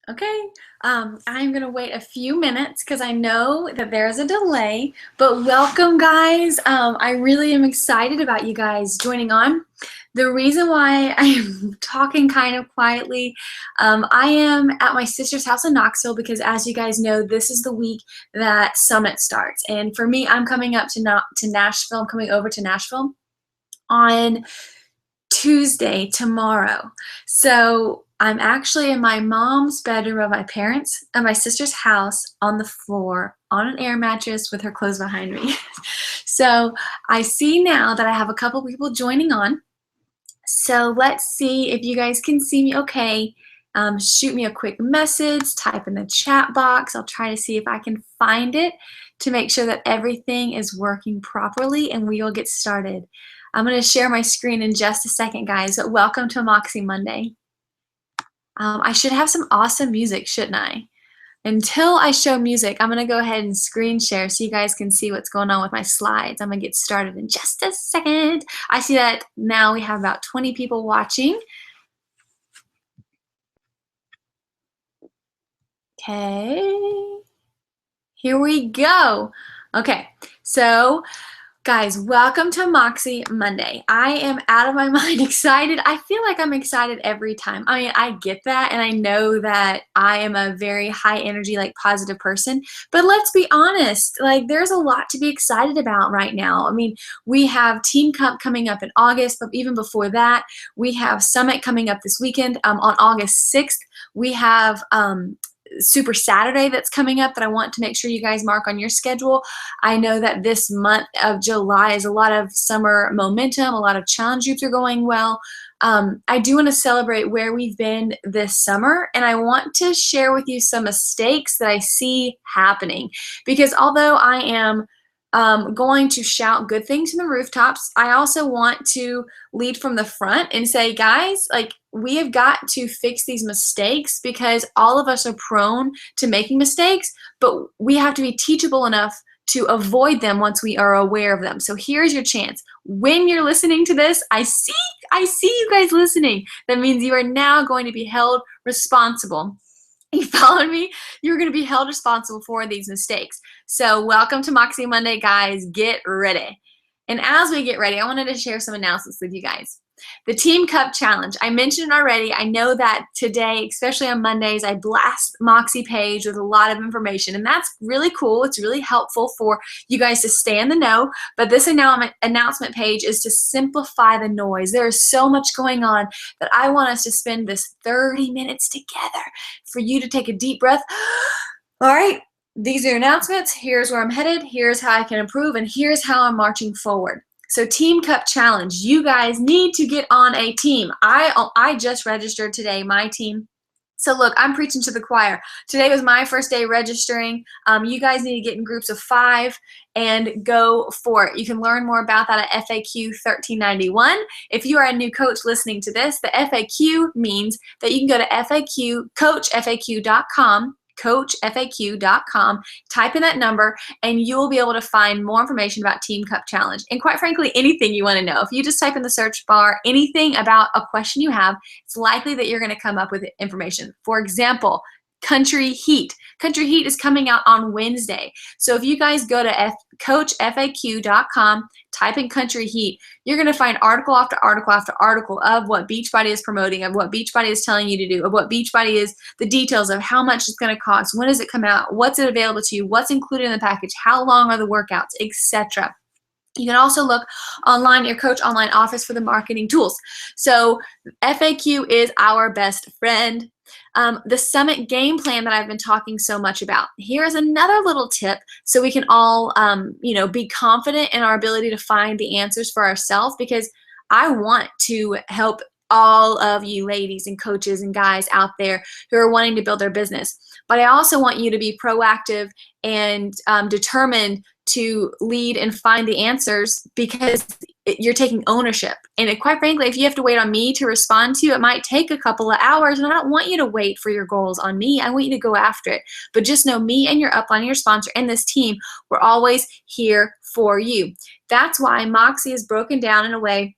Okay, I'm gonna wait a few minutes because I know that there's a delay, but welcome guys. I really am excited about you guys joining on. The reason why I'm talking kind of quietly, I am at my sister's house in Knoxville because as you guys know, this is the week that Summit starts. And for me, I'm coming up to Nashville. I'm coming over to Nashville on Tuesday, tomorrow. So I'm actually in my mom's bedroom of my sister's house on the floor on an air mattress with her clothes behind me. So I see now that I have a couple people joining on. So let's see if you guys can see me okay. Shoot me a quick message, type in the chat box. I'll try to see if I can find it to make sure that everything is working properly and we will get started. I'm going to share my screen in just a second, guys, but welcome to Moxie Monday. I should have some awesome music, shouldn't I? Until I show music, I'm going to go ahead and screen share so you guys can see what's going on with my slides. I'm going to get started in just a second. I see that now we have about 20 people watching. Okay, here we go. Okay, so guys, welcome to Moxie Monday. I am out of my mind excited. I feel like I'm excited every time. I mean, I get that, and I know that I am a very high energy, like positive person, but let's be honest, like there's a lot to be excited about right now. I mean, we have Team Cup coming up in August, but even before that, we have Summit coming up this weekend on August 6th. We have Super Saturday that's coming up that I want to make sure you guys mark on your schedule. I know that this month of July is a lot of summer momentum, a lot of challenge groups are going well. I do want to celebrate where we've been this summer, and I want to share with you some mistakes that I see happening. Because although I am going to shout good things from the rooftops, I also want to lead from the front and say, guys, like we have got to fix these mistakes because all of us are prone to making mistakes, but we have to be teachable enough to avoid them once we are aware of them. So here's your chance. When you're listening to this, I see you guys listening. That means you are now going to be held responsible. You followed me? You're going to be held responsible for these mistakes. So welcome to Moxie Monday, guys. Get ready. And as we get ready, I wanted to share some announcements with you guys. The Team Cup Challenge. I mentioned it already. I know that today, especially on Mondays, I blast Moxie page with a lot of information, and that's really cool. It's really helpful for you guys to stay in the know, but this announcement page is to simplify the noise. There is so much going on that I want us to spend this 30 minutes together for you to take a deep breath. All right, these are announcements. Here's where I'm headed. Here's how I can improve, and here's how I'm marching forward. So Team Cup Challenge, you guys need to get on a team. I just registered today, my team. So look, I'm preaching to the choir. Today was my first day registering. You guys need to get in groups of 5 and go for it. You can learn more about that at FAQ 1391. If you are a new coach listening to this, the FAQ means that you can go to coachfaq.com, type in that number, and you will be able to find more information about Team Cup Challenge. And quite frankly, anything you want to know. If you just type in the search bar anything about a question you have, it's likely that you're going to come up with information. For example, Country Heat. Country Heat is coming out on Wednesday. So if you guys go to coachfaq.com, type in Country Heat, you're going to find article after article after article of what Beachbody is promoting, of what Beachbody is telling you to do, of what Beachbody is, the details of how much it's going to cost, when does it come out, what's it available to you, what's included in the package, how long are the workouts, etc. You can also look online, your Coach Online office, for the marketing tools. So FAQ is our best friend. The Summit game plan that I've been talking so much about. Here's another little tip so we can all be confident in our ability to find the answers for ourselves, because I want to help all of you ladies and coaches and guys out there who are wanting to build their business. But I also want you to be proactive and determined to lead and find the answers, because you're taking ownership. And quite frankly, if you have to wait on me to respond to you, it might take a couple of hours, and I don't want you to wait for your goals on me. I want you to go after it. But just know, me and your upline, your sponsor, and this team, we're always here for you. That's why Moxie is broken down in a way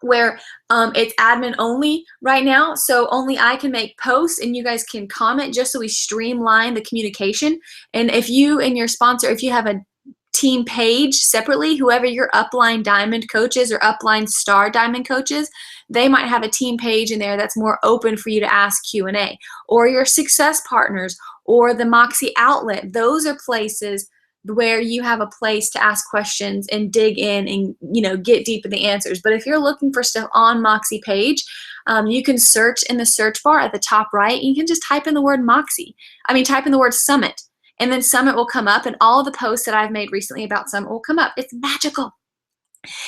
where it's admin only right now. So only I can make posts and you guys can comment, just so we streamline the communication. And if you and your sponsor, if you have a team page separately, whoever your upline diamond coaches or upline star diamond coaches, they might have a team page in there that's more open for you to ask Q&A, or your success partners, or the Moxie outlet. Those are places where you have a place to ask questions and dig in and, you know, get deep in the answers. But if you're looking for stuff on Moxie page, you can search in the search bar at the top right. You can just type in the word Moxie. Type in the word Summit, and then Summit will come up, and all the posts that I've made recently about Summit will come up. It's magical.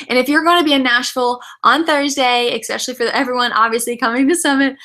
And if you're going to be in Nashville on Thursday, especially for everyone obviously coming to Summit,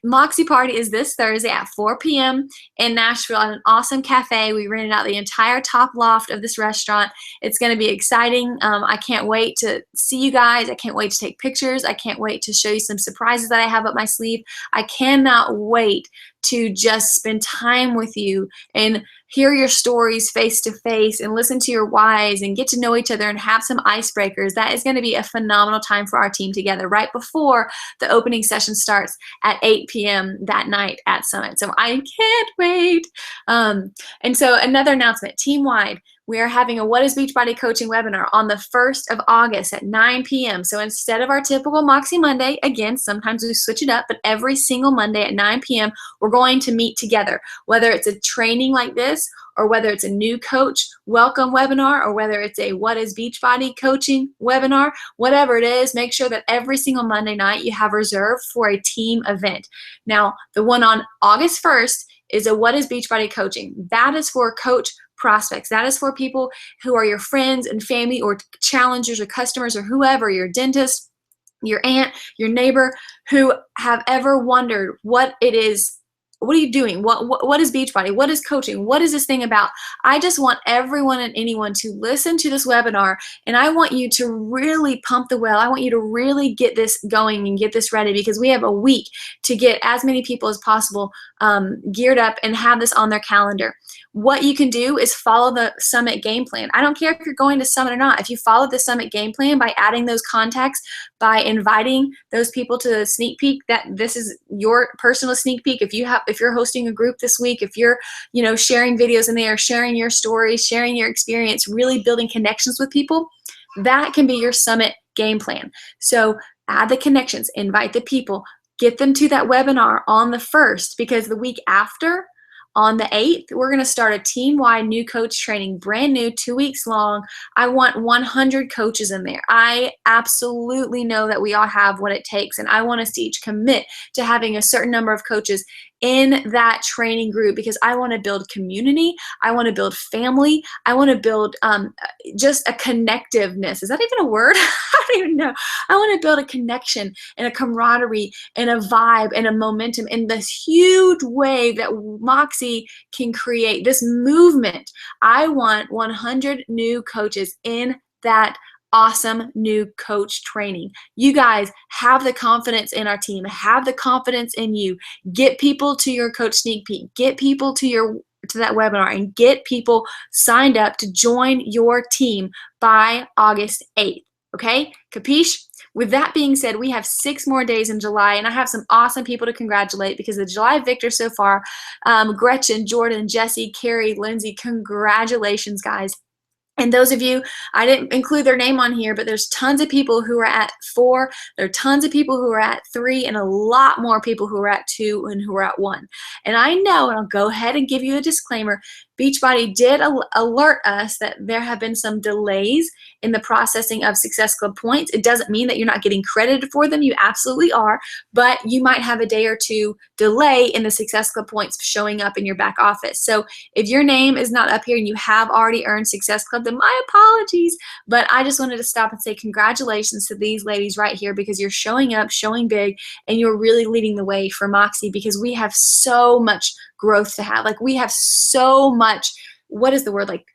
Moxie Party is this Thursday at 4 p.m. in Nashville at an awesome cafe. We rented out the entire top loft of this restaurant. It's going to be exciting. I can't wait to see you guys. I can't wait to take pictures. I can't wait to show you some surprises that I have up my sleeve. I cannot wait to just spend time with you and hear your stories face to face and listen to your whys and get to know each other and have some icebreakers. That is going to be a phenomenal time for our team together right before the opening session starts at 8 p.m. that night at Summit. So I can't wait. And so another announcement, team-wide, we are having a What is Beachbody Coaching webinar on the 1st of August at 9 p.m. So instead of our typical Moxie Monday, again, sometimes we switch it up, but every single Monday at 9 p.m., we're going to meet together. Whether it's a training like this, or whether it's a new coach welcome webinar, or whether it's a What is Beachbody Coaching webinar, whatever it is, make sure that every single Monday night you have reserved for a team event. Now, the one on August 1st is a What is Beachbody Coaching. That is for coach prospects. That is for people who are your friends and family, or challengers or customers, or whoever, your dentist, your aunt, your neighbor, who have ever wondered what it is. What are you doing? What is Beachbody? What is coaching? What is this thing about? I just want everyone and anyone to listen to this webinar, and I want you to really pump the well. I want you to really get this going and get this ready, because we have a week to get as many people as possible geared up and have this on their calendar. What you can do is follow the Summit game plan. I don't care if you're going to Summit or not. If you follow the Summit game plan by adding those contacts, by inviting those people to the sneak peek, that this is your personal sneak peek. If you're hosting a group this week, if you're, sharing videos in there, sharing your stories, sharing your experience, really building connections with people, that can be your Summit game plan. So add the connections, invite the people, get them to that webinar on the 1st, because the week after, on the 8th, we're going to start a team-wide new coach training, brand new, 2 weeks long. I want 100 coaches in there. I absolutely know that we all have what it takes, and I want us to each commit to having a certain number of coaches in that training group, because I want to build community. I want to build family. I want to build just a connectiveness. Is that even a word? I don't even know. I want to build a connection and a camaraderie and a vibe and a momentum in this huge wave that Moxie can create, this movement. I want 100 new coaches in that awesome new coach training. You guys have the confidence in our team, have the confidence in you. Get people to your coach sneak peek, get people to that webinar, and get people signed up to join your team by August 8th. Okay, capiche? With that being said, we have 6 more days in July, and I have some awesome people to congratulate, because the July victors so far, Gretchen, Jordan, Jesse, Carrie, Lindsay, congratulations, guys. And those of you, I didn't include their name on here, but there's tons of people who are at 4, there are tons of people who are at 3, and a lot more people who are at 2 and who are at 1. And I know, and I'll go ahead and give you a disclaimer, Beachbody did alert us that there have been some delays in the processing of Success Club points. It doesn't mean that you're not getting credited for them. You absolutely are, but you might have a day or two delay in the Success Club points showing up in your back office. So if your name is not up here and you have already earned Success Club, then my apologies, but I just wanted to stop and say congratulations to these ladies right here, because you're showing up, showing big, and you're really leading the way for Moxie, because we have so much growth to have. Like, we have so much, what is the word, like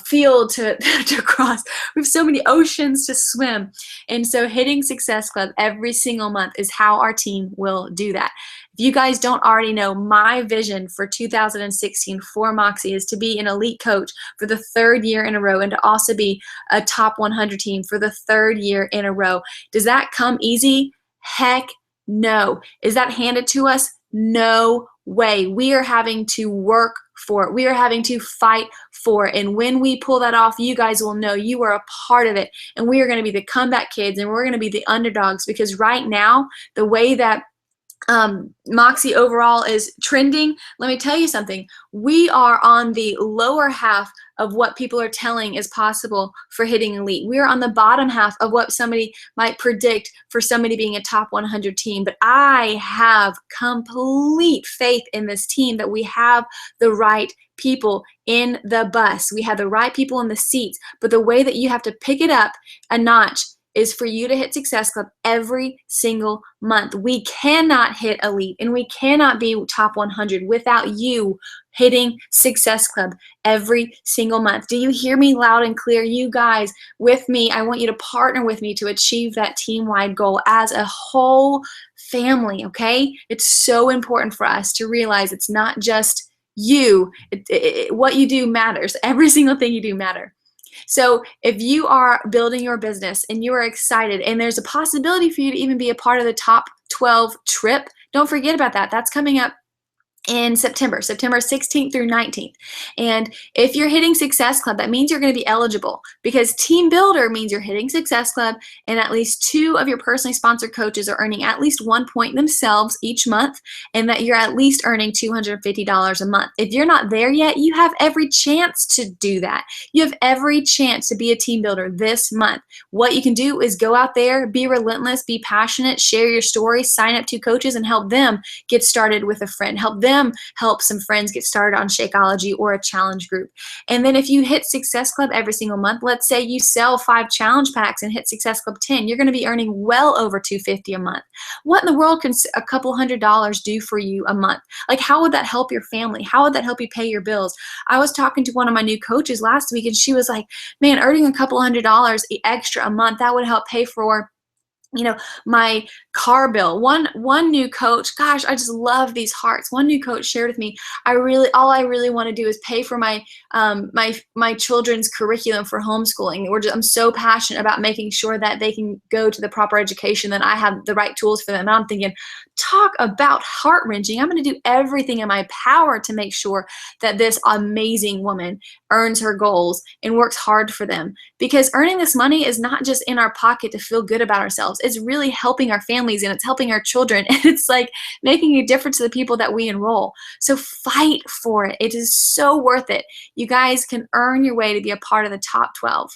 field to, to cross. We have so many oceans to swim. And so hitting Success Club every single month is how our team will do that. If you guys don't already know, my vision for 2016 for Moxie is to be an elite coach for the 3rd year in a row and to also be a top 100 team for the 3rd year in a row. Does that come easy? Heck no. Is that handed to us? No way. We are having to work for it. We are having to fight for it. And when we pull that off, you guys will know you are a part of it. And we are going to be the comeback kids, and we're going to be the underdogs, because right now, the way that Moxie overall is trending, let me tell you something. We are on the lower half of what people are telling is possible for hitting elite. We're on the bottom half of what somebody might predict for somebody being a top 100 team. But I have complete faith in this team that we have the right people in the bus. We have the right people in the seats. But the way that you have to pick it up a notch is for you to hit Success Club every single month. We cannot hit elite and we cannot be top 100 without you hitting Success Club every single month. Do you hear me loud and clear? You guys with me, I want you to partner with me to achieve that team-wide goal as a whole family, okay? It's so important for us to realize it's not just you. What you do matters. Every single thing you do matters. So if you are building your business and you are excited and there's a possibility for you to even be a part of the top 12 trip, don't forget about that. That's coming up in September 16th through 19th. And if you're hitting Success Club, that means you're going to be eligible, because Team Builder means you're hitting Success Club and at least 2 of your personally sponsored coaches are earning at least 1 point themselves each month, and that you're at least earning $250 a month. If you're not there yet, you have every chance to do that. You have every chance to be a team builder this month. What you can do is go out there, be relentless, be passionate, share your story, sign up 2 coaches and help them get started with a friend. Help them help some friends get started on Shakeology or a challenge group. And then if you hit Success Club every single month, let's say you sell 5 challenge packs and hit Success Club 10, you're going to be earning well over $250 a month. What in the world can a couple $100s do for you a month? Like, how would that help your family? How would that help you pay your bills? I was talking to one of my new coaches last week, and she was like, man, earning a couple $100 extra a month, that would help pay for, you know, my car bill. One new coach, gosh, I just love these hearts. One new coach shared with me, all I really want to do is pay for my my children's curriculum for homeschooling. I'm so passionate about making sure that they can go to the proper education, that I have the right tools for them. And I'm thinking, talk about heart-wrenching. I'm going to do everything in my power to make sure that this amazing woman earns her goals and works hard for them, because earning this money is not just in our pocket to feel good about ourselves. It's really helping our families, and it's helping our children, and it's like making a difference to the people that we enroll. So fight for it. It is so worth it. You guys can earn your way to be a part of the top 12.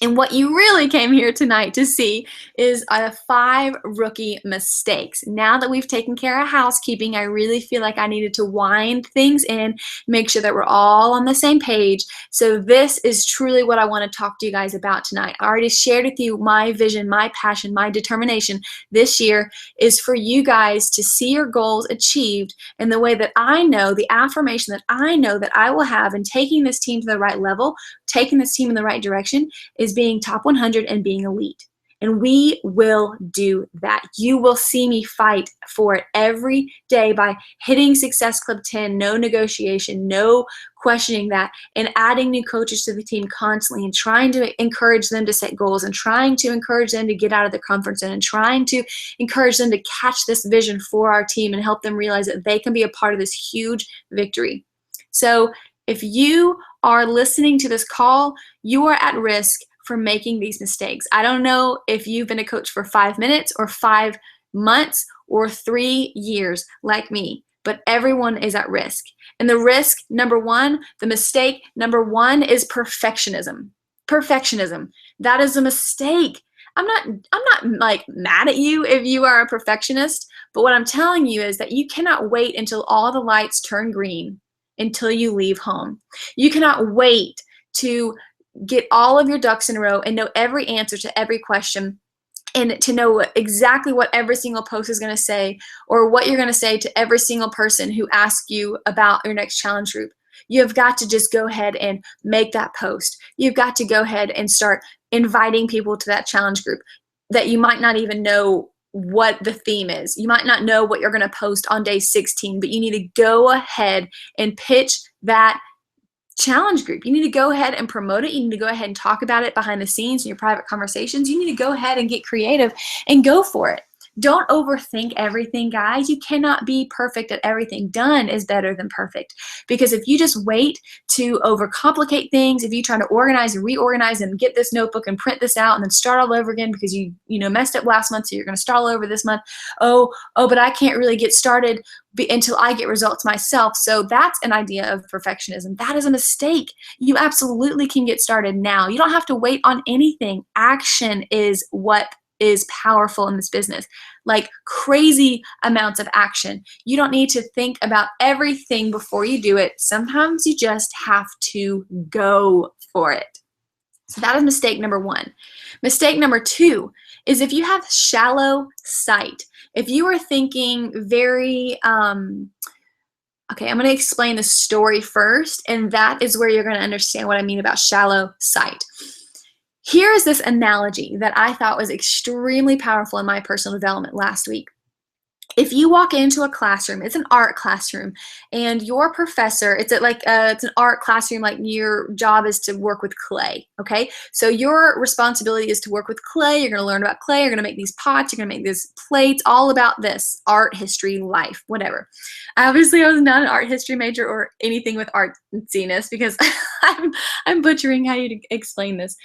And what you really came here tonight to see is 5 rookie mistakes. Now that we've taken care of housekeeping, I really feel like I needed to wind things in, make sure that we're all on the same page. So this is truly what I want to talk to you guys about tonight. I already shared with you my vision, my passion, my determination this year is for you guys to see your goals achieved in the way that I know, the affirmation that I know that I will have in taking this team to the right level, taking this team in the right direction, is being top 100 and being elite. And we will do that. You will see me fight for it every day by hitting Success Club 10, no negotiation, no questioning that, and adding new coaches to the team constantly, and trying to encourage them to set goals, and trying to encourage them to get out of their comfort zone, and trying to encourage them to catch this vision for our team and help them realize that they can be a part of this huge victory. So if you are listening to this call, you are at risk for making these mistakes. I don't know if you've been a coach for 5 minutes or 5 months or 3 years like me, but everyone is at risk. And the risk, number one, the mistake number one is perfectionism. Perfectionism. That is a mistake. I'm not like mad at you if you are a perfectionist, but what I'm telling you is that you cannot wait until all the lights turn green until you leave home. You cannot wait to get all of your ducks in a row and know every answer to every question, and to know exactly what every single post is going to say, or what you're going to say to every single person who asks you about your next challenge group. You've got to just go ahead and make that post. You've got to go ahead and start inviting people to that challenge group that you might not even know what the theme is. You might not know what you're going to post on day 16, but you need to go ahead and pitch that challenge group. You need to go ahead and promote it. You need to go ahead and talk about it behind the scenes in your private conversations. You need to go ahead and get creative and go for it. Don't overthink everything, guys. You cannot be perfect at everything. Done is better than perfect. Because if you just wait to overcomplicate things, if you try to organize and reorganize and get this notebook and print this out and then start all over again because you messed up last month, so you're going to start all over this month. But I can't really get started until I get results myself. So that's an idea of perfectionism. That is a mistake. You absolutely can get started now. You don't have to wait on anything. Action is what is powerful in this business, like crazy amounts of action. You don't need to think about everything before you do it. Sometimes you just have to go for it. So that is mistake number one. Mistake number two is if you have shallow sight. If you are thinking very, okay, I'm going to explain the story first, and that is where you're going to understand what I mean about shallow sight. Here is this analogy that I thought was extremely powerful in my personal development last week. If you walk into a classroom, it's an art classroom, and your professor, it's an art classroom, like your job is to work with clay, okay? So your responsibility is to work with clay. You're going to learn about clay. You're going to make these pots. You're going to make these plates, all about this, art, history, life, whatever. Obviously, I was not an art history major or anything with artsiness because I'm butchering how you explain this.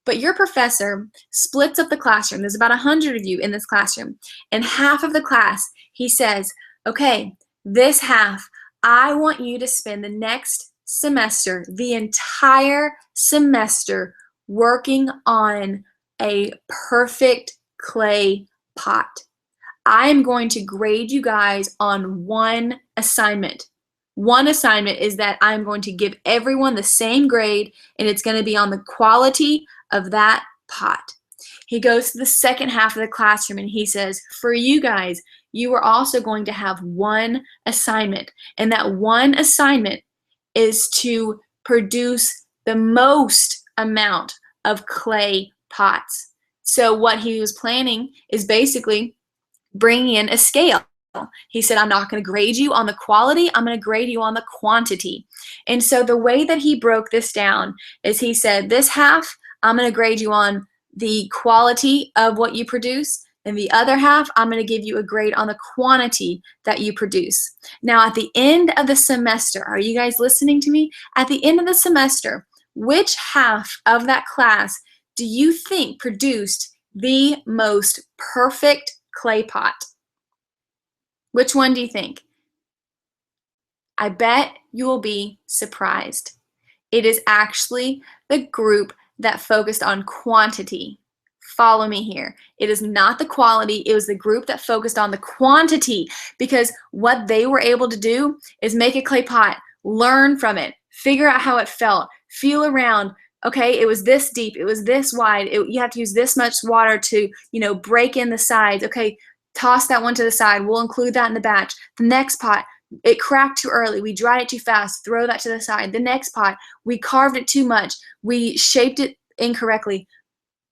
But your professor splits up the classroom. There's about 100 of you in this classroom. And half of the class, he says, okay, this half, I want you to spend the next semester, the entire semester, working on a perfect clay pot. I am going to grade you guys on one assignment. One assignment is that I'm going to give everyone the same grade, and it's going to be on the quality of that pot. He goes to the second half of the classroom and he says, for you guys, you are also going to have one assignment, and that one assignment is to produce the most amount of clay pots. So what he was planning is basically bringing in a scale. He said, I'm not going to grade you on the quality, I'm going to grade you on the quantity. And so the way that he broke this down is he said, this half, I'm going to grade you on the quality of what you produce, and the other half, I'm going to give you a grade on the quantity that you produce. Now, at the end of the semester, are you guys listening to me? At the end of the semester, which half of that class do you think produced the most perfect clay pot? Which one do you think? I bet you will be surprised. It is actually the group that focused on quantity. Follow me here. It is not the quality. It was the group that focused on the quantity, because what they were able to do is make a clay pot, learn from it, figure out how it felt, feel around. Okay, it was this deep, it was this wide, you have to use this much water to, break in the sides. Okay, toss that one to the side. We'll include that in the batch. The next pot, it cracked too early. We dried it too fast. Throw that to the side. The next pot, we carved it too much. We shaped it incorrectly.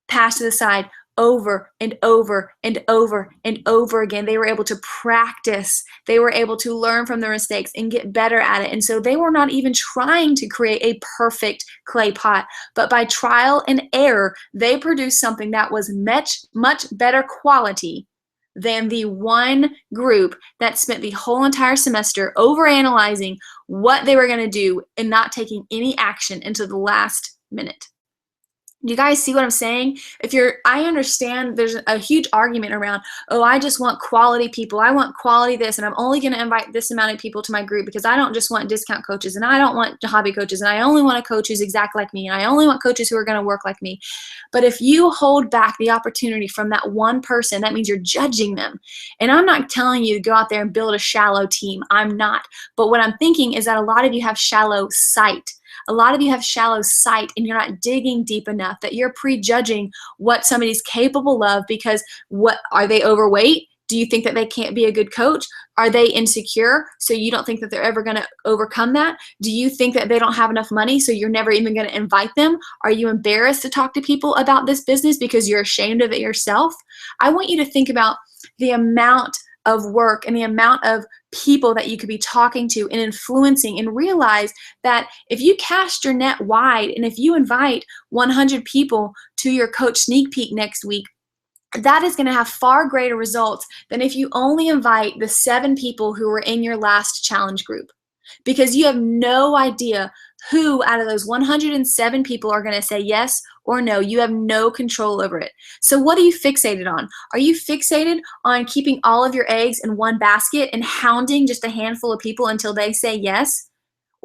Pass to the side. Over and over and over and over again. They were able to practice. They were able to learn from their mistakes and get better at it. And so they were not even trying to create a perfect clay pot, but by trial and error, they produced something that was much better quality than the one group that spent the whole entire semester overanalyzing what they were going to do and not taking any action until the last minute. You guys see what I'm saying? I understand there's a huge argument around, I just want quality people. I want quality this, and I'm only going to invite this amount of people to my group because I don't just want discount coaches, and I don't want hobby coaches, and I only want a coach who's exactly like me, and I only want coaches who are going to work like me. But if you hold back the opportunity from that one person, that means you're judging them. And I'm not telling you to go out there and build a shallow team. I'm not. But what I'm thinking is that a lot of you have shallow sight. A lot of you have shallow sight, and you're not digging deep enough, that you're prejudging what somebody's capable of because what are they overweight? Do you think that they can't be a good coach? Are they insecure, so you don't think that they're ever going to overcome that? Do you think that they don't have enough money, so you're never even going to invite them? Are you embarrassed to talk to people about this business because you're ashamed of it yourself? I want you to think about the amount of work and the amount of people that you could be talking to and influencing, and realize that if you cast your net wide and if you invite 100 people to your coach sneak peek next week, that is going to have far greater results than if you only invite the 7 people who were in your last challenge group, because you have no idea who out of those 107 people are going to say yes or no. You have no control over it. So what are you fixated on? Are you fixated on keeping all of your eggs in one basket and hounding just a handful of people until they say yes?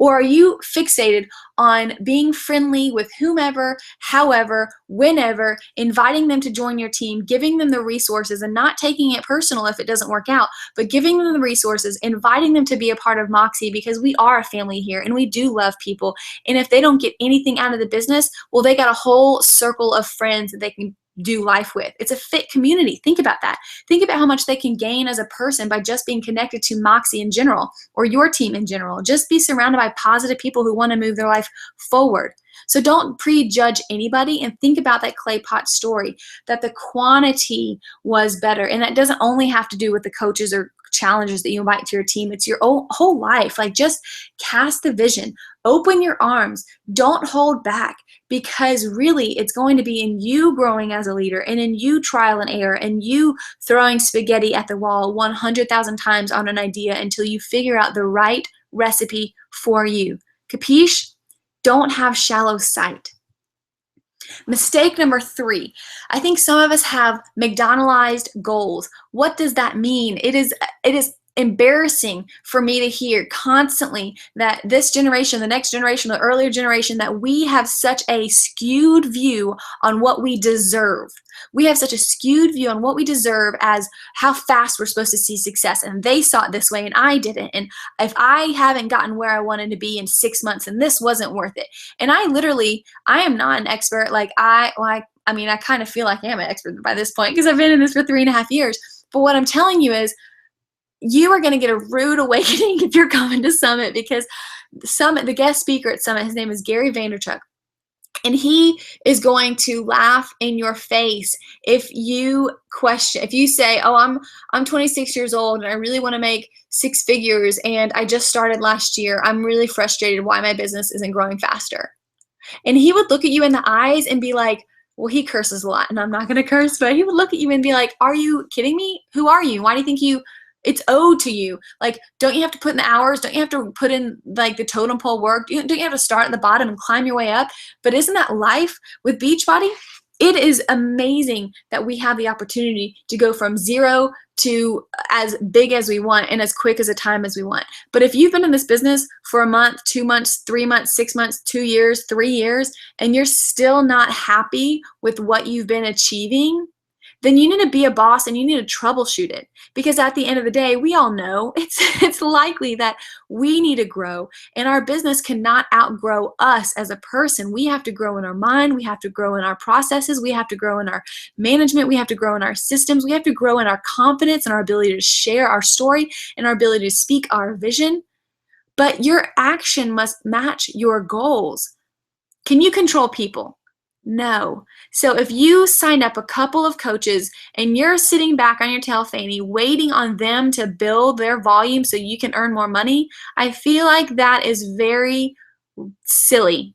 Or are you fixated on being friendly with whomever, however, whenever, inviting them to join your team, giving them the resources, and not taking it personal if it doesn't work out, but giving them the resources, inviting them to be a part of Moxie, because we are a family here and we do love people. And if they don't get anything out of the business, well, they got a whole circle of friends that they can do life with. It's a fit community. Think about that. Think about how much they can gain as a person by just being connected to Moxie in general, or your team in general. Just be surrounded by positive people who want to move their life forward. So don't prejudge anybody, and think about that clay pot story, that the quantity was better. And that doesn't only have to do with the coaches or challenges that you invite to your team. It's your whole life. Like, just cast the vision, open your arms, don't hold back, because really it's going to be in you growing as a leader, and in you trial and error, and you throwing spaghetti at the wall 100,000 times on an idea until you figure out the right recipe for you. Capiche? Don't have shallow sight. Mistake number 3. I think some of us have McDonaldized goals. What does that mean? It is embarrassing for me to hear constantly that this generation, the next generation, the earlier generation, that we have such a skewed view on what we deserve. We have such a skewed view on what we deserve as how fast we're supposed to see success. And they saw it this way and I didn't. And if I haven't gotten where I wanted to be in 6 months, and this wasn't worth it. And I am not an expert. I kind of feel like I am an expert by this point because I've been in this for 3.5 years. But what I'm telling you is, you are going to get a rude awakening if you're coming to Summit, because the guest speaker at Summit, his name is Gary Vaynerchuk. And he is going to laugh in your face if you say, oh, I'm 26 years old and I really want to make 6 figures and I just started last year. I'm really frustrated why my business isn't growing faster. And he would look at you in the eyes and be like, well, he curses a lot and I'm not going to curse, but he would look at you and be like, are you kidding me? Who are you? Why do you think it's owed to you? Like, don't you have to put in the hours? Don't you have to put in like the totem pole work? Don't you have to start at the bottom and climb your way up? But isn't that life with Beachbody? It is amazing that we have the opportunity to go from 0 to as big as we want and as quick as a time as we want. But if you've been in this business for a month, 2 months, 3 months, 6 months, 2 years, 3 years, and you're still not happy with what you've been achieving, then you need to be a boss and you need to troubleshoot it. Because at the end of the day, we all know it's likely that we need to grow, and our business cannot outgrow us as a person. We have to grow in our mind. We have to grow in our processes. We have to grow in our management. We have to grow in our systems. We have to grow in our confidence and our ability to share our story and our ability to speak our vision. But your action must match your goals. Can you control people? No. So if you sign up a couple of coaches and you're sitting back on your tail fanny waiting on them to build their volume so you can earn more money, I feel like that is very silly.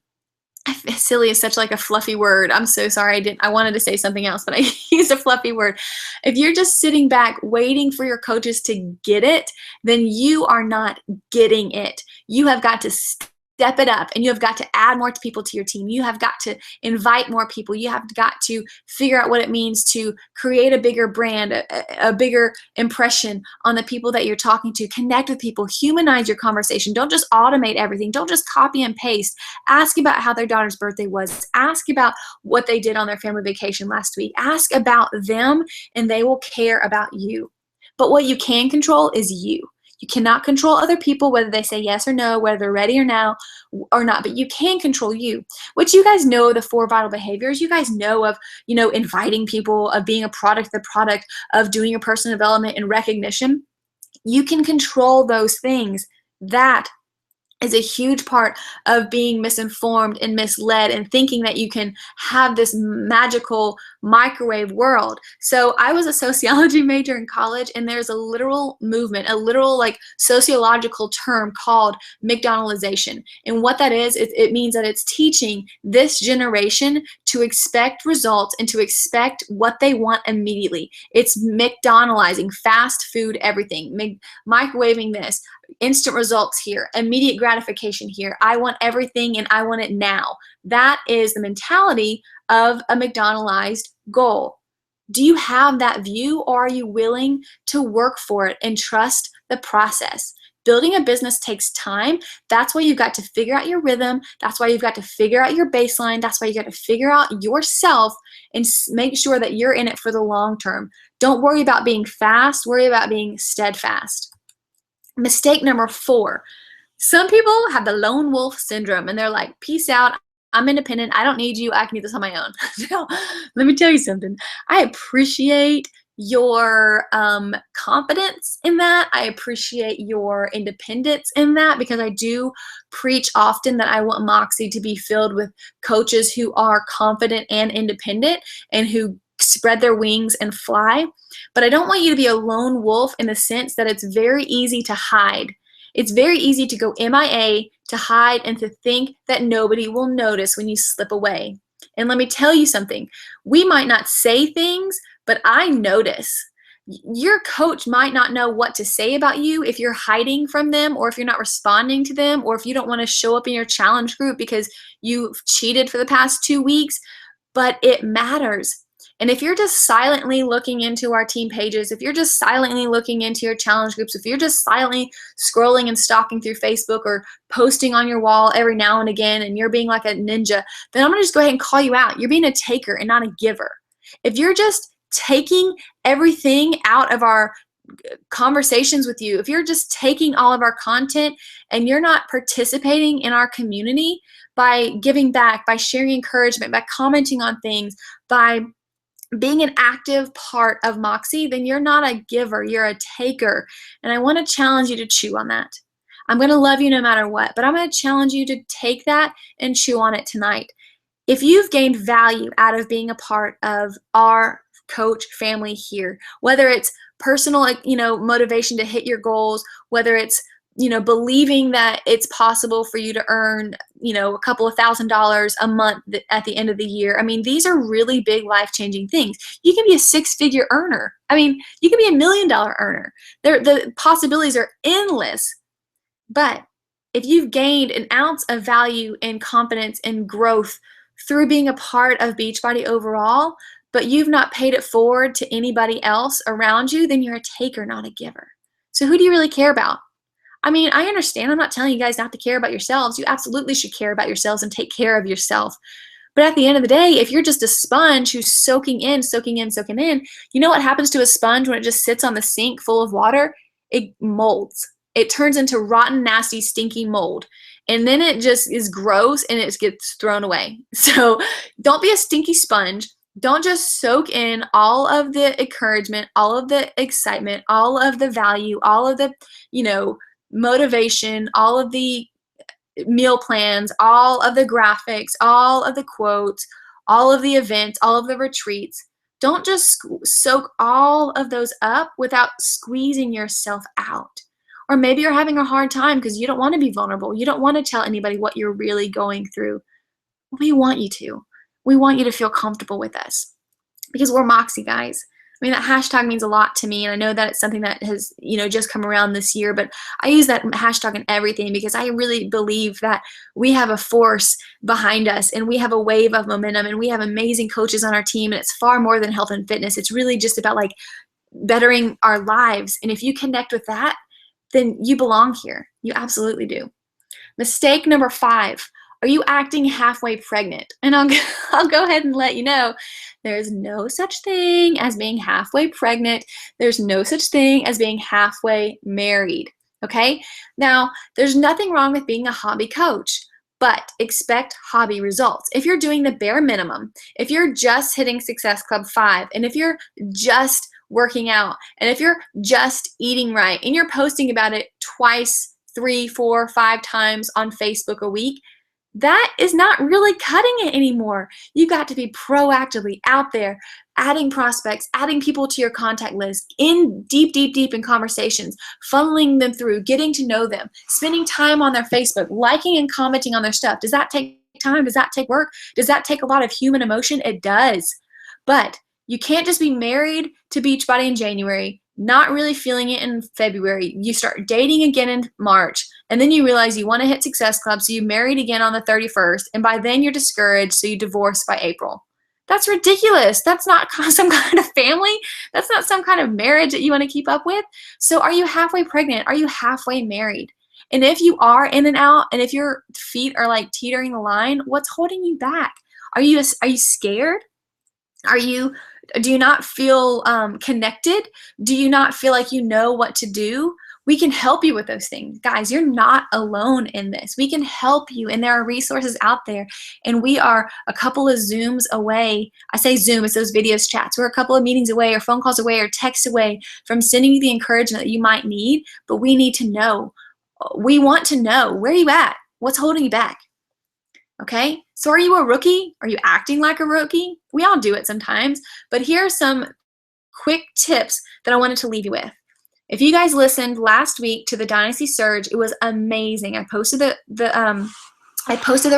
Silly is such like a fluffy word. I'm so sorry. I wanted to say something else, but I used a fluffy word. If you're just sitting back waiting for your coaches to get it, then you are not getting it. You have got to step it up, and you have got to add more people to your team. You have got to invite more people. You have got to figure out what it means to create a bigger brand, a bigger impression on the people that you're talking to. Connect with people, humanize your conversation. Don't just automate everything. Don't just copy and paste. Ask about how their daughter's birthday was. Ask about what they did on their family vacation last week. Ask about them, and they will care about you. But what you can control is you. You cannot control other people, whether they say yes or no, whether they're ready or now or not, but you can control you, which you guys know the 4 vital behaviors. You guys know of, inviting people, of being a product, the product of doing your personal development and recognition. You can control those things. That is a huge part of being misinformed and misled and thinking that you can have this magical microwave world. So I was a sociology major in college, and there's a literal movement, a literal like sociological term called McDonaldization. And what that is, it means that it's teaching this generation to expect results and to expect what they want immediately. It's McDonaldizing, fast food, everything, microwaving this, instant results here, immediate gratification here. I want everything and I want it now. That is the mentality of a McDonaldized goal. Do you have that view, or are you willing to work for it and trust the process? Building a business takes time. That's why you've got to figure out your rhythm. That's why you've got to figure out your baseline. That's why you got to figure out yourself and make sure that you're in it for the long term. Don't worry about being fast. Worry about being steadfast. Mistake number 4. Some people have the lone wolf syndrome, and they're like, peace out. I'm independent. I don't need you. I can do this on my own. Now, let me tell you something. I appreciate your confidence in that. I appreciate your independence in that, because I do preach often that I want Moxie to be filled with coaches who are confident and independent and who spread their wings and fly. But I don't want you to be a lone wolf in the sense that it's very easy to hide. It's very easy to go MIA, to hide, and to think that nobody will notice when you slip away. And let me tell you something. We might not say things, but I notice. Your coach might not know what to say about you if you're hiding from them, or if you're not responding to them, or if you don't want to show up in your challenge group because you've cheated for the past 2 weeks. But it matters. And if you're just silently looking into our team pages, if you're just silently looking into your challenge groups, if you're just silently scrolling and stalking through Facebook or posting on your wall every now and again, and you're being like a ninja, then I'm going to just go ahead and call you out. You're being a taker and not a giver. If you're just taking everything out of our conversations with you, if you're just taking all of our content and you're not participating in our community by giving back, by sharing encouragement, by commenting on things, by being an active part of Moxie, then you're not a giver, you're a taker. And I want to challenge you to chew on that. I'm going to love you no matter what, but I'm going to challenge you to take that and chew on it tonight. If you've gained value out of being a part of our coach family here, whether it's personal, motivation to hit your goals, whether it's believing that it's possible for you to earn, a couple of $1,000s a month at the end of the year. I mean, these are really big life-changing things. You can be a 6-figure earner. I mean, you can be $1 million earner. The possibilities are endless. But if you've gained an ounce of value and confidence and growth through being a part of Beachbody overall, but you've not paid it forward to anybody else around you, then you're a taker, not a giver. So who do you really care about? I mean, I understand. I'm not telling you guys not to care about yourselves. You absolutely should care about yourselves and take care of yourself. But at the end of the day, if you're just a sponge who's soaking in, you know what happens to a sponge when it just sits on the sink full of water? It molds. It turns into rotten, nasty, stinky mold. And then it just is gross and it gets thrown away. So don't be a stinky sponge. Don't just soak in all of the encouragement, all of the excitement, all of the value, all of the, motivation, all of the meal plans, all of the graphics, all of the quotes, all of the events, all of the retreats. Don't just soak all of those up without squeezing yourself out. Or maybe you're having a hard time because you don't want to be vulnerable. You don't want to tell anybody what you're really going through. We want you to. We want you to feel comfortable with us because we're Moxie, guys. I mean, that hashtag means a lot to me, and I know that it's something that has, just come around this year, but I use that hashtag in everything because I really believe that we have a force behind us, and we have a wave of momentum, and we have amazing coaches on our team, and it's far more than health and fitness. It's really just about, bettering our lives, and if you connect with that, then you belong here. You absolutely do. Mistake number 5. Are you acting halfway pregnant? And I'll go ahead and let you know, there's no such thing as being halfway pregnant. There's no such thing as being halfway married. Okay? Now, there's nothing wrong with being a hobby coach, but expect hobby results. If you're doing the bare minimum, if you're just hitting Success Club 5, and if you're just working out, and if you're just eating right, and you're posting about it twice, 3, 4, 5 times on Facebook a week, that is not really cutting it anymore. You got to be proactively out there, adding prospects, adding people to your contact list, in deep in conversations, funneling them through, getting to know them, spending time on their Facebook, liking and commenting on their stuff. Does that take time? Does that take work? Does that take a lot of human emotion? It does. But you can't just be married to Beachbody in January, not really feeling it in February. You start dating again in March, and then you realize you want to hit Success Club, so you married again on the 31st, and by then you're discouraged, so you divorce by April. That's ridiculous. That's not some kind of family. That's not some kind of marriage that you want to keep up with. So are you halfway pregnant? Are you halfway married? And if you are in and out, and if your feet are like teetering the line, what's holding you back? Are you scared? Do you not feel connected? Do you not feel like you know what to do? We can help you with those things. Guys, you're not alone in this. We can help you, and there are resources out there, and we are a couple of Zooms away. I say Zoom, it's those videos chats. We're a couple of meetings away, or phone calls away, or texts away from sending you the encouragement that you might need, but we need to know. We want to know, where are you at? What's holding you back? Okay, so are you a rookie? Are you acting like a rookie? We all do it sometimes, but here are some quick tips that I wanted to leave you with. If you guys listened last week to the Dynasty Surge, it was amazing. I posted the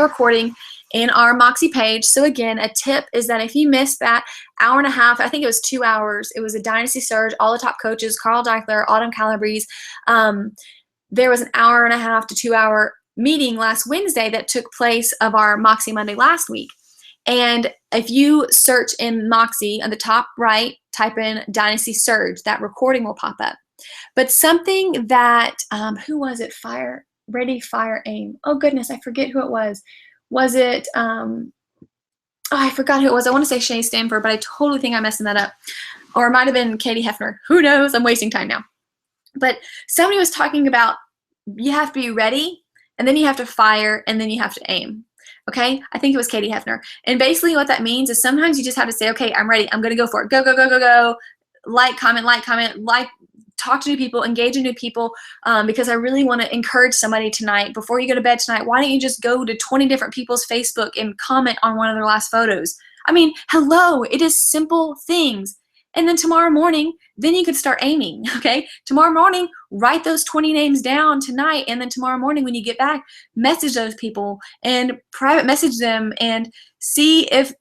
recording in our Moxie page. So again, a tip is that if you missed that hour and a half, I think it was 2 hours, it was a Dynasty Surge, all the top coaches, Carl Deichler, Autumn Calabrese. There was an hour and a half to 2 hour meeting last Wednesday that took place of our Moxie Monday last week. And if you search in Moxie on the top right, type in Dynasty Surge, that recording will pop up. But something that, who was it? Ready, Fire, Aim. Oh goodness, I forget who it was. Was it, I forgot who it was. I want to say Shay Stanford, but I totally think I'm messing that up. Or it might have been Katie Hefner. Who knows? I'm wasting time now. But somebody was talking about you have to be ready, and then you have to fire, and then you have to aim. Okay? I think it was Katie Hefner. And basically what that means is sometimes you just have to say, okay, I'm ready. I'm going to go for it. Go, go, go, go, go. Like, comment, talk to new people, engage in new people, because I really want to encourage somebody tonight. Before you go to bed tonight, why don't you just go to 20 different people's Facebook and comment on one of their last photos? I mean, hello, it is simple things. And then tomorrow morning, then you could start aiming, okay? Tomorrow morning, write those 20 names down tonight, and then tomorrow morning when you get back, message those people and private message them and see if,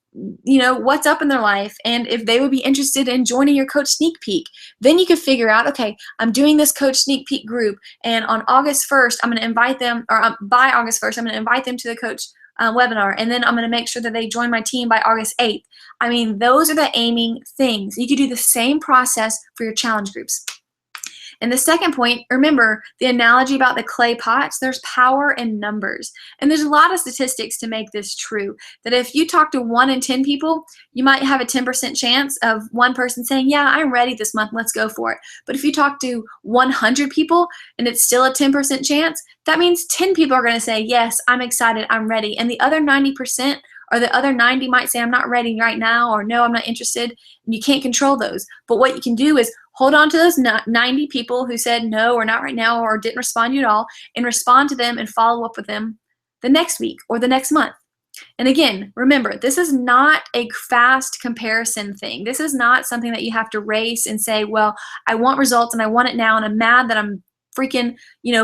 you know, what's up in their life and if they would be interested in joining your Coach Sneak Peek. Then you can figure out, okay, I'm doing this Coach Sneak Peek group, and on August 1st, I'm going to invite them, or by August 1st, I'm going to invite them to the Coach webinar, and then I'm going to make sure that they join my team by August 8th. I mean, those are the aiming things. You could do the same process for your challenge groups. And the second point, remember the analogy about the clay pots, there's power in numbers. And there's a lot of statistics to make this true, that if you talk to 1 in 10 people, you might have a 10% chance of one person saying, yeah, I'm ready this month, let's go for it. But if you talk to 100 people and it's still a 10% chance, that means 10 people are going to say, yes, I'm excited, I'm ready. And the other 90%, or the other 90 might say, I'm not ready right now, or no, I'm not interested. And you can't control those. But what you can do is hold on to those 90 people who said no, or not right now, or didn't respond to you at all, and respond to them and follow up with them the next week or the next month. And again, remember, this is not a fast comparison thing. This is not something that you have to race and say, well, I want results and I want it now, and I'm mad that I'm freaking,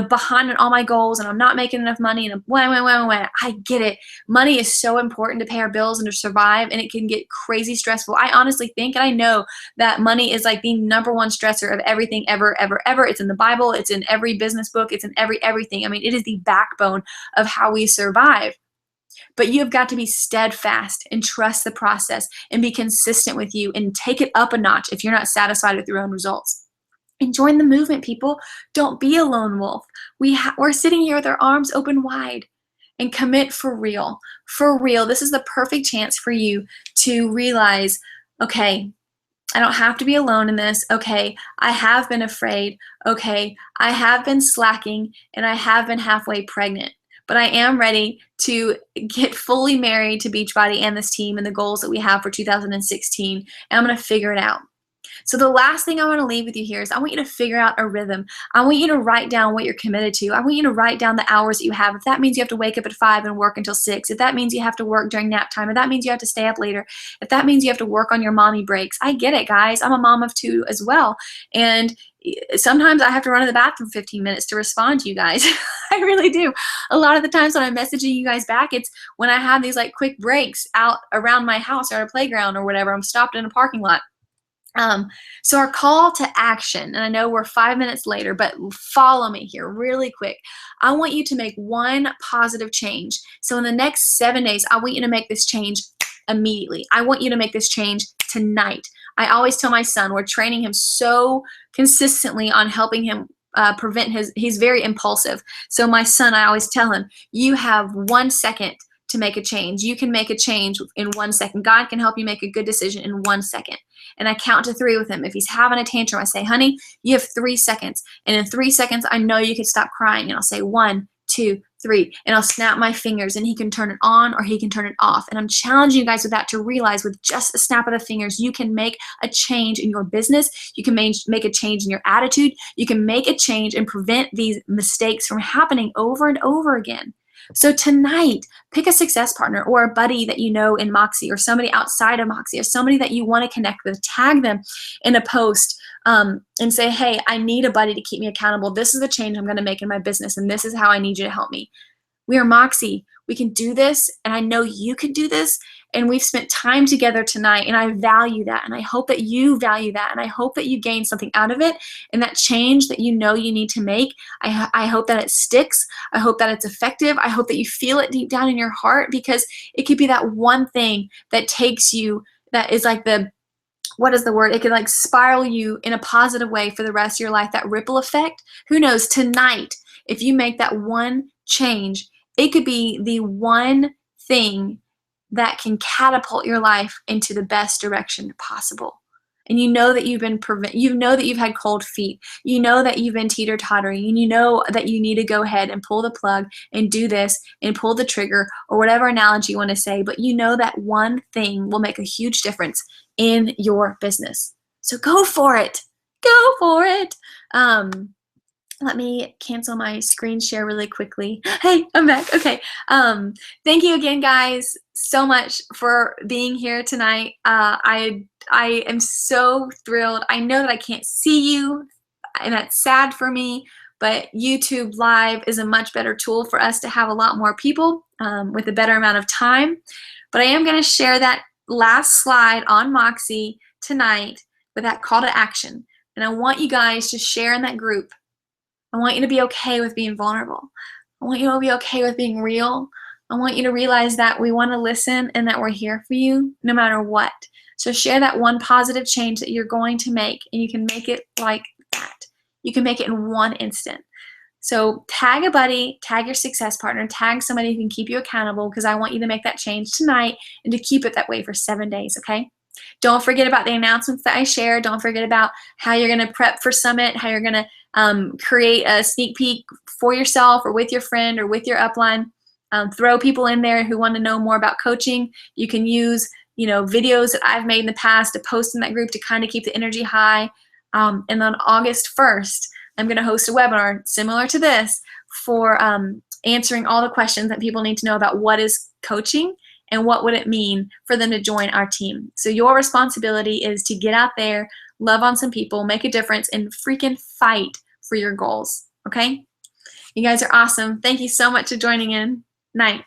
behind on all my goals and I'm not making enough money, and I get it. Money is so important to pay our bills and to survive, and it can get crazy stressful. I honestly think, and I know that money is like the number one stressor of everything ever. It's in the Bible. It's in every business book. It's in everything. I mean, it is the backbone of how we survive. But you've got to be steadfast and trust the process and be consistent with you and take it up a notch if you're not satisfied with your own results. And join the movement, people. Don't be a lone wolf. We're sitting here with our arms open wide, and commit for real. For real, this is the perfect chance for you to realize, okay, I don't have to be alone in this. Okay, I have been afraid. Okay, I have been slacking and I have been halfway pregnant. But I am ready to get fully married to Beachbody and this team and the goals that we have for 2016. And I'm going to figure it out. So the last thing I want to leave with you here is I want you to figure out a rhythm. I want you to write down what you're committed to. I want you to write down the hours that you have. If that means you have to wake up at 5 and work until 6, if that means you have to work during nap time, if that means you have to stay up later, if that means you have to work on your mommy breaks, I get it, guys. I'm a mom of 2 as well. And sometimes I have to run to the bathroom 15 minutes to respond to you guys. I really do. A lot of the times when I'm messaging you guys back, it's when I have these like quick breaks out around my house or at a playground or whatever. I'm stopped in a parking lot. So our call to action, and I know we're 5 minutes later, but follow me here really quick. I want you to make one positive change. So in the next 7 days, I want you to make this change immediately. I want you to make this change tonight. I always tell my son, we're training him so consistently on helping him prevent he's very impulsive. So my son, I always tell him, you have 1 second to make a change. You can make a change in 1 second. God can help you make a good decision in 1 second. And I count to 3 with him. If he's having a tantrum, I say, honey, you have 3 seconds. And in 3 seconds, I know you can stop crying. And I'll say 1, 2, 3. And I'll snap my fingers and he can turn it on or he can turn it off. And I'm challenging you guys with that to realize with just a snap of the fingers, you can make a change in your business. You can make a change in your attitude. You can make a change and prevent these mistakes from happening over and over again. So tonight, pick a success partner or a buddy that you know in Moxie or somebody outside of Moxie or somebody that you want to connect with. Tag them in a post and say, hey, I need a buddy to keep me accountable. This is the change I'm going to make in my business, and this is how I need you to help me. We are Moxie. We can do this, and I know you can do this, and we've spent time together tonight, and I value that, and I hope that you value that, and I hope that you gain something out of it, and that change that you know you need to make, I hope that it sticks. I hope that it's effective. I hope that you feel it deep down in your heart, because it could be that one thing that takes you, that is like what is the word? It could like spiral you in a positive way for the rest of your life, that ripple effect. Who knows, tonight, if you make that one change, it could be the one thing that can catapult your life into the best direction possible. And you know that you've had cold feet. You know that you've been teeter-tottering, and you know that you need to go ahead and pull the plug and do this and pull the trigger, or whatever analogy you want to say, but you know that one thing will make a huge difference in your business. So go for it. Go for it. Let me cancel my screen share really quickly. Hey, I'm back. Okay. Thank you again, guys, so much for being here tonight. I am so thrilled. I know that I can't see you, and that's sad for me, but YouTube Live is a much better tool for us to have a lot more people with a better amount of time. But I am going to share that last slide on Moxie tonight with that call to action. And I want you guys to share in that group. I want you to be okay with being vulnerable. I want you to be okay with being real. I want you to realize that we want to listen and that we're here for you no matter what. So share that one positive change that you're going to make, and you can make it like that. You can make it in one instant. So tag a buddy, tag your success partner, tag somebody who can keep you accountable, because I want you to make that change tonight and to keep it that way for 7 days, okay? Don't forget about the announcements that I share. Don't forget about how you're going to prep for Summit, how you're going to create a sneak peek for yourself or with your friend or with your upline. Throw people in there who want to know more about coaching. You can use videos that I've made in the past to post in that group to kind of keep the energy high. And on August 1st, I'm going to host a webinar similar to this for answering all the questions that people need to know about what is coaching and what would it mean for them to join our team. So your responsibility is to get out there, love on some people, make a difference, and freaking fight for your goals, okay? You guys are awesome. Thank you so much for joining in. Night.